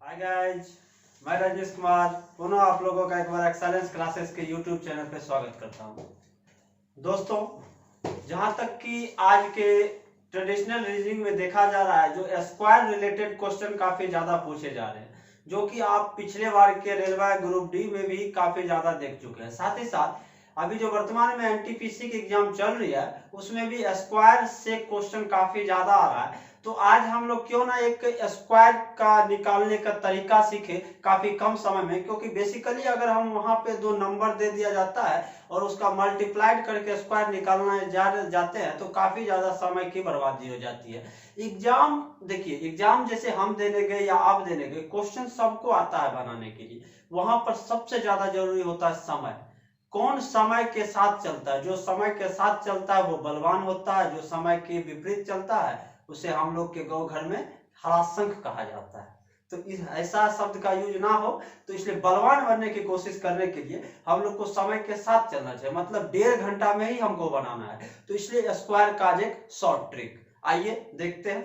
Hi guys, मैं राजेश कुमार पुनः आप लोगों का एक बार एक्सेलेंस क्लासेस के यूट्यूब चैनल पे स्वागत करता हूं। दोस्तों, जहां तक कि आज के ट्रेडिशनल रीजनिंग में देखा जा रहा है, जो स्क्वायर रिलेटेड क्वेश्चन काफी ज्यादा पूछे जा रहे हैं, जो कि आप पिछले बार के रेलवे ग्रुप डी में भी काफी ज्यादा देख चुके हैं। साथ ही साथ अभी जो वर्तमान में एनटीपीसी की एग्जाम चल रही है, उसमें भी स्क्वायर से क्वेश्चन काफी ज्यादा आ रहा है। तो आज हम लोग क्यों ना एक स्क्वायर का निकालने का तरीका सीखे काफी कम समय में, क्योंकि बेसिकली अगर हम वहां पे दो नंबर दे दिया जाता है और उसका मल्टीप्लाइड करके स्क्वायर निकालना जाते हैं तो काफी ज्यादा समय की बर्बादी हो जाती है। एग्जाम देखिए, एग्जाम जैसे हम देने गए या आप देने गए, क्वेश्चन सबको आता है बनाने के लिए। वहां पर सबसे ज्यादा जरूरी होता है समय। कौन समय के साथ चलता है? जो समय के साथ चलता है वो बलवान होता है, जो समय के विपरीत चलता है उसे हम लोग के गांव घर में हराशंख कहा जाता है। तो इस ऐसा शब्द का यूज ना हो, तो इसलिए बलवान बनने की कोशिश करने के लिए हम लोग को समय के साथ चलना चाहिए। मतलब 1.5 घंटा में ही हमको बनाना है, तो इसलिए स्क्वायर का एक शॉर्ट ट्रिक आइए देखते हैं।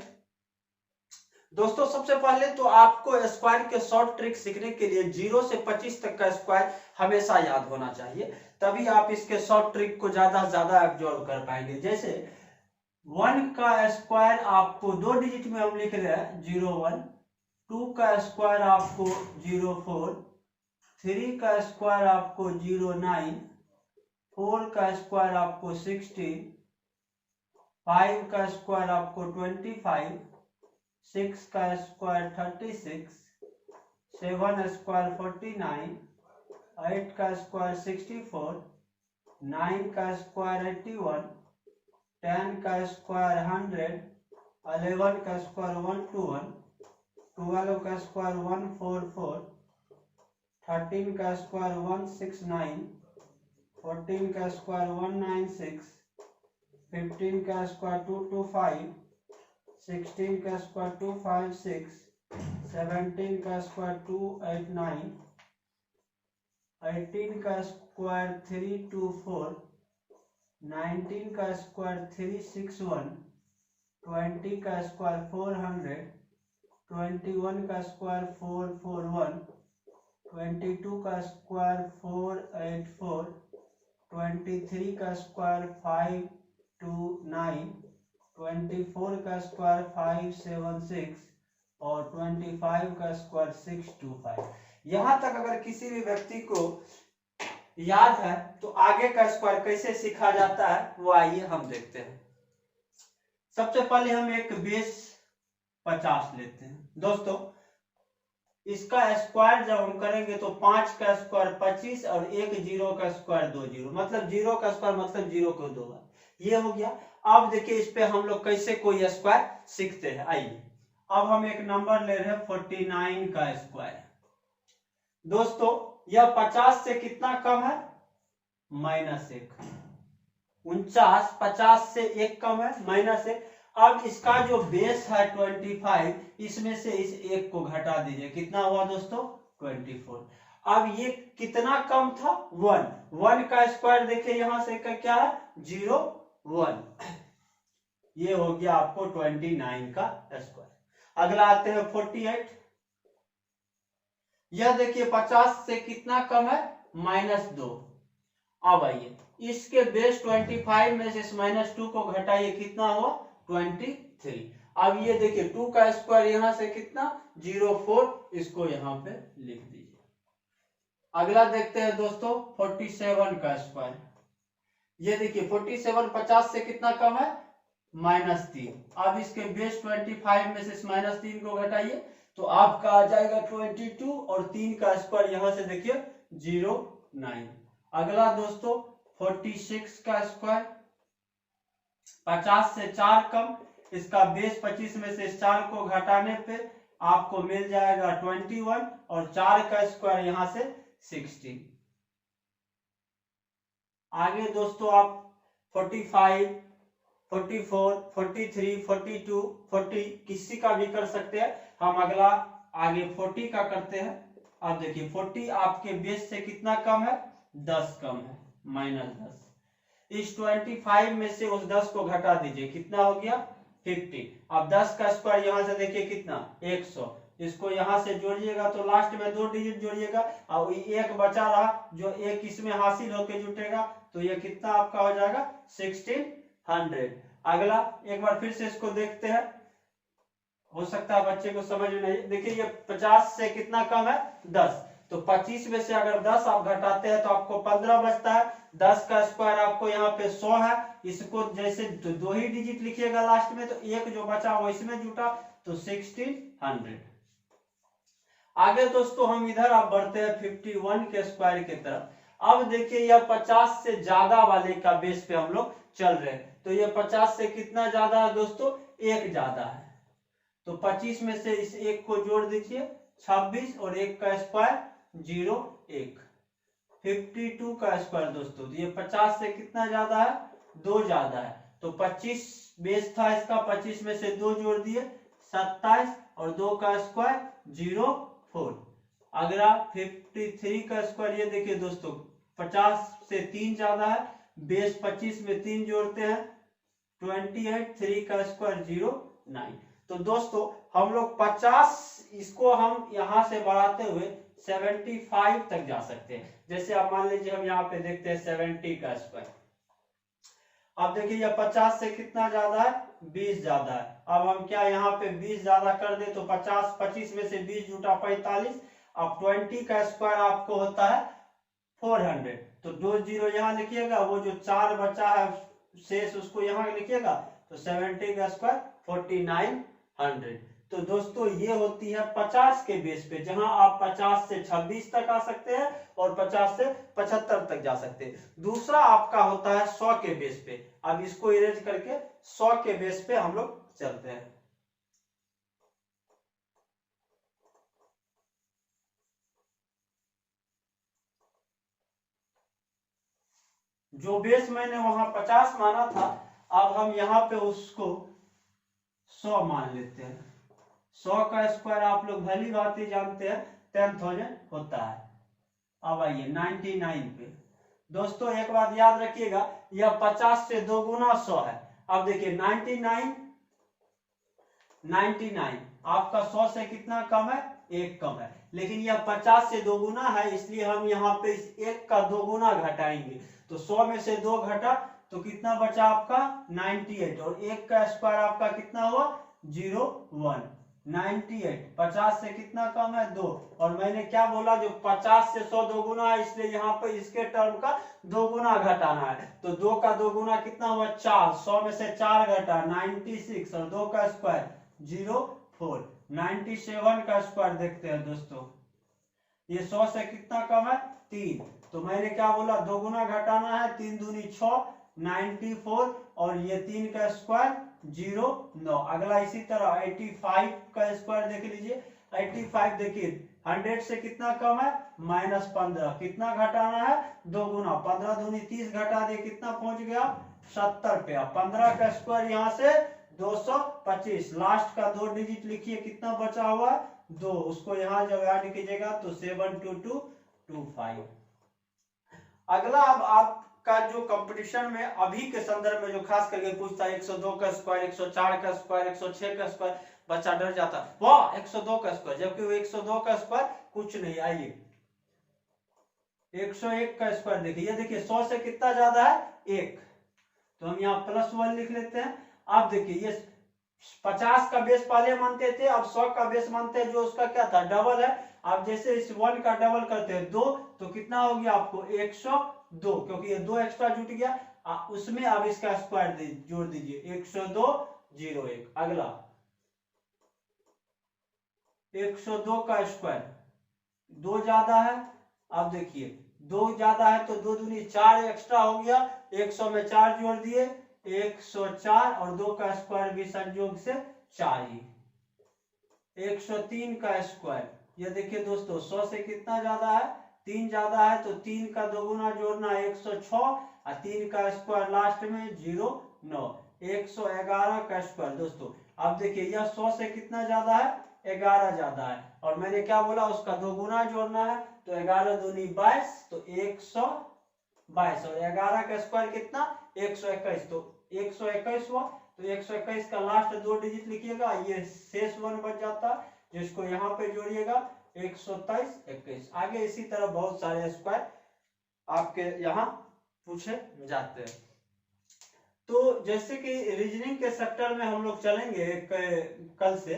दोस्तों, सबसे पहले तो आपको स्क्वायर के शॉर्ट ट्रिक सीखने के लिए 0 से 25 तक का स्क्वायर हमेशा याद होना चाहिए, तभी आप इसके शॉर्ट ट्रिक को ज्यादा से ज्यादा एब्जॉर्व कर पाएंगे। जैसे 1 का स्क्वायर आपको 2 डिजिट में हम लिख रहे हैं 0 1, 2 का स्क्वायर आपको 0 4, 3 का स्क्वायर आपको 0 9, 4 का स्क्वायर आपको 16, 5 का स्क्वायर आपको 25, 6 का स्क्वायर 36, 7 स्क्वायर 49, 8 का स्क्वायर 64, 9 का स्क्वायर 81, 10 का स्क्वायर 100, 11 का स्क्वायर 121, 12 का स्क्वायर 144, 13 का स्क्वायर 169, 14 का स्क्वायर 196, 15 का स्क्वायर 225, 16 का स्क्वायर 256, 17 का स्क्वायर 289, 18 का स्क्वायर 324, 19 का स्क्वायर 361, 20 का स्क्वायर 400, 21 का स्क्वायर 441, 22 का स्क्वायर 484, 23 का स्क्वायर 529, 24 का स्क्वायर 576 और 25 का स्क्वायर 625। यहां तक अगर किसी भी व्यक्ति को याद है तो आगे का स्क्वायर कैसे सीखा जाता है वो आइए हम देखते हैं। सबसे पहले हम एक बेस 50 लेते हैं। दोस्तों, इसका स्क्वायर जब हम करेंगे तो 5 का स्क्वायर 25 और एक 0 का स्क्वायर 2 0, मतलब 0 का स्क्वायर मतलब 0 को 2 बार, ये हो गया। अब देखिए इस पे हम लोग कैसे कोई स्क्वायर सीखते हैं। आइए अब हम एक नंबर ले रहे हैं 49 का स्क्वायर। दोस्तों, यह 50 से कितना कम है? -1। 49 50 से 1 कम है, -1। अब इसका जो बेस है 25, इसमें से इस 1 को घटा दीजिए, कितना हुआ दोस्तों? 24। अब ये कितना कम था? 1 का स्क्वायर देखिए यहां से क्या है? 0 1। ये हो गया आपको 29 का स्क्वायर। अगला आते हैं 48। यह देखिए 50 से कितना कम है? -2। अब आइए इसके बेस 25 में से इस -2 को घटाइए, कितना हुआ? 23। अब ये देखिए 2 का स्क्वायर यहां से कितना? 04, इसको यहां पे लिख दीजिए। अगला देखते हैं दोस्तों 47 का स्क्वायर। ये देखिए 47 50 से कितना कम है? -3। अब इसके बेस 25 में से इस -3 को घटाइए तो आपका आ जाएगा 22 और 3 का स्क्वायर यहां से देखिए 09। अगला दोस्तों 46 का स्क्वायर, 50 से 4 कम, इसका बेस 25 में से इस 4 को घटाने पे आपको मिल जाएगा 21 और 4 का स्क्वायर यहां से 16। आगे दोस्तों आप 45 44 43 42 40 किसी का भी कर सकते हैं। हम अगला आगे 40 का करते हैं। अब देखिए 40 आपके बेस से कितना कम है? 10 कम है, -10। इस 25 में से उस 10 को घटा दीजिए, कितना हो गया? 50। अब 10 का स्क्वायर यहाँ से देखिए कितना 100, इसको यहाँ से जोड़िएगा तो लास्ट में 2 डिजिट जोड़िएगा और एक बचा रहा जो एक इसमें हासिल होके जुटेगा तो ये कितना आपका हो जाएगा 1600। अगला एक बार फिर से इसको देखते हैं, हो सकता है बच्चे को समझ में नहीं। देखिए ये 50 से कितना कम है 10, तो 25 में से अगर 10 आप घटाते हैं तो आपको 15 बचता है। 10 का स्क्वायर आपको यहाँ पे 100 है, इसको जैसे दो ही डिजिट लिखिएगा लास्ट में तो एक जो बचा वो इसमें जुटा तो 1600। आगे दोस्तों हम इधर आप बढ़ते हैं 51 के स्क्वायर की तरफ। अब देखिए यह 50 से ज्यादा वाले का बेस पे हम लोग चल रहे हैं, तो ये 50 से कितना ज्यादा है दोस्तों, एक ज्यादा है, तो 25 में से इस एक को जोड़ दीजिए 26 और एक का स्क्वायर 0 1। 52 का स्क्वायर दोस्तों, तो ये 50 से कितना ज्यादा है 2 ज्यादा है, तो 25 बेस था इसका, 25 में से 2 जोड़ दिए 27 और 2 का स्क्वायर 0 4। अगला 53 का स्क्वायर, ये देखिए दोस्तों 50 से 3 ज्यादा है, बेस 25 में 3 जोड़ते हैं 28, 3 का स्क्वायर 0 9। तो दोस्तों हम लोग 50 इसको हम यहां से बढ़ाते हुए 75 तक जा सकते हैं। जैसे आप मान लीजिए हम यहाँ पे देखते हैं 70 का स्क्वायर। अब देखिए यह 50 से कितना ज्यादा है 20 ज्यादा है। अब हम क्या यहाँ पे 20 ज्यादा कर दे तो 50 25 में से 20 जुटा 45। अब 20 का स्क्वायर आपको होता है 400, तो 2 जीरो यहाँ लिखिएगा, वो जो 4 बचा है शेष उसको यहाँ लिखिएगा, तो 70 का स्क्वायर 4900। तो दोस्तों ये होती है 50 के बेस पे, जहां आप 50 से 26 तक आ सकते हैं और 50 से 75 तक जा सकते हैं। दूसरा आपका होता है 100 के बेस पे। अब इसको इरेज करके 100 के बेस पे हम लोग चलते हैं। जो बेस मैंने वहां 50 माना था, अब हम यहाँ पे उसको 100 मान लेते हैं। 100 का स्क्वायर आप लोग भली बात ही जानते हैं 10,000 होता है। अब आइए 99 पे। दोस्तों एक बात याद रखिएगा, यह 50 से 2 गुना 100 है। अब देखिए 99 आपका 100 से कितना कम है, 1 कम है, लेकिन यह 50 से 2 गुना है, इसलिए हम यहाँ पे इस 1 का 2 गुना घटाएंगे, तो 100 में से 2 घटा तो कितना बचा आपका 98 और 1 का स्क्वायर आपका कितना हुआ 01। 98 50 से कितना कम है 2, और मैंने क्या बोला जो 50 से 100 2 गुना है, इसलिए यहाँ पे इसके टर्म का 2 गुना घटाना है, तो 2 का 2 गुना कितना हुआ 4। 100 में से 4 घटा 96 और 2 का स्क्वायर 04। 97 का स्क्वायर देखते हैं दोस्तों, ये 100 से कितना कम है 3, तो मैंने क्या बोला 2 गुना घटाना है, 3 दूनी 6 94 और ये 3 का स्क्वायर 09। अगला इसी तरह 85 का स्क्वायर देख लीजिए। 85 देखिए 100 से कितना कम है -15, कितना घटाना है 2 गुना, 15 दूनी 30 घटा दे कितना पहुंच गया 70 पे। 15 का स्क्वायर यहाँ से 225, लास्ट का 2 डिजिट लिखिए कितना बचा हुआ है 2, उसको यहाँ जब ऐड कीजिएगा तो 72225। अगला अब आपका जो कंपटीशन में अभी के संदर्भ में जो खास करके पूछता है 102 का स्क्वायर, 104 का स्क्वायर, 106 का स्क्वायर, बच्चा डर जाता है वाह 102 का स्क्वायर, जबकि वो 102 का स्क्वायर कुछ नहीं। आइए 101 का स्क्वायर देखिए, ये देखिए 100 से कितना ज्यादा है 1, तो हम यहाँ +1 लिख लेते हैं। अब देखिए ये 50 का बेस पहले मानते थे, अब 100 का बेस मानते हैं, जो उसका क्या था डबल है। अब जैसे इस 1 का डबल करते हैं 2, तो कितना हो गया आपको 102, क्योंकि ये 2 एक्स्ट्रा जुट गया, उसमें अब इसका स्क्वायर जोड़ दीजिए 102 01। अगला 102 का स्क्वायर 2 ज्यादा है, अब देखिए 2 ज्यादा है तो 2 दूनी 4 एक्स्ट्रा हो गया, 100 में 4 जोड़ दिए 104 और 2 का स्क्वायर भी संयोग से 4 ही। 103 का स्क्वायर, ये देखिए दोस्तों 100 से कितना ज्यादा है 3 ज्यादा है, तो 3 का 2 गुना जोड़ना 106 और 3 का स्क्वायर लास्ट में 09। 111 का स्क्वायर दोस्तों, अब देखिए यह 100 से कितना ज्यादा है 11 ज्यादा है, और मैंने क्या बोला उसका 2 गुना जोड़ना है, तो 11 दूनी 22, तो 122 और 11 का स्क्वायर कितना 121, तो 121 हुआ। तो 121 का लास्ट 2 डिजिट लिखिएगा, ये शेष 1 बच जाता है, जिसको यहाँ पे जोड़िएगा 123 21। आगे इसी तरह बहुत सारे स्क्वायर आपके यहाँ पूछे जाते हैं। तो जैसे कि रीजनिंग के सेक्टर में हम लोग चलेंगे कल से,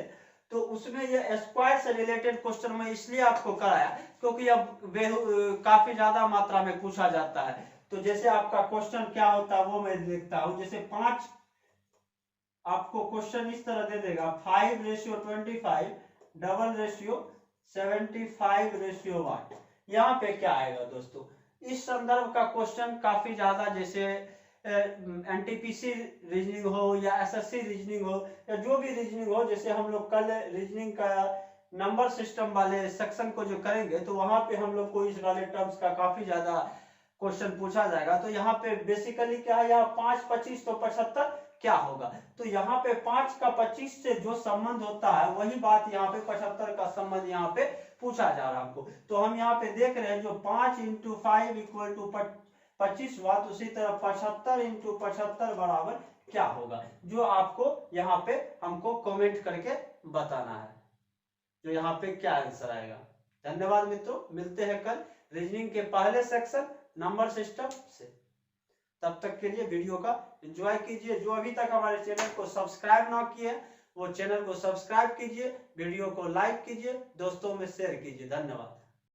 तो उसमें ये स्क्वायर से रिलेटेड क्वेश्चन में इसलिए आपको कराया क्योंकि अब काफी ज्यादा मात्रा में पूछा जाता है। तो जैसे आपका क्वेश्चन क्या होता है वो मैं देखता हूं। जैसे 5 आपको क्वेश्चन इस तरह दे देगा 5:25 डबल रेशियो 75:1। यहाँ पे क्या आएगा दोस्तों, इस संदर्भ का क्वेश्चन काफी ज्यादा, जैसे एनटीपीसी रीजनिंग हो या एसएससी रीजनिंग हो या जो भी रीजनिंग हो, जैसे हम लोग कल रीजनिंग का नंबर सिस्टम वाले सेक्शन को जो करेंगे तो वहां पे हम लोग को इस वाले टर्म्स का काफी ज्यादा क्वेश्चन पूछा जाएगा। तो यहाँ पे बेसिकली क्या है, यहाँ 5 25 तो 75 क्या होगा, तो यहाँ पे 5 का 25 से जो संबंध होता है वही बात यहाँ पे 75 का संबंध यहाँ पे पूछा जा रहा है आपको। तो हम यहाँ पे देख रहे हैं जो 5 × 5 = 25 वाट, उसी तरह 75 × 75 बराबर क्या होगा, जो आपको यहाँ पे हमको कमेंट करके बताना है, जो यहाँ पे क्या आंसर आएगा। धन्यवाद मित्रों, मिलते हैं कल रीजनिंग के पहले सेक्शन नंबर सिस्टम से। तब तक के लिए वीडियो का एंजॉय कीजिए। जो अभी तक हमारे चैनल को सब्सक्राइब ना किए वो चैनल को सब्सक्राइब कीजिए, वीडियो को लाइक कीजिए, दोस्तों में शेयर कीजिए। धन्यवाद।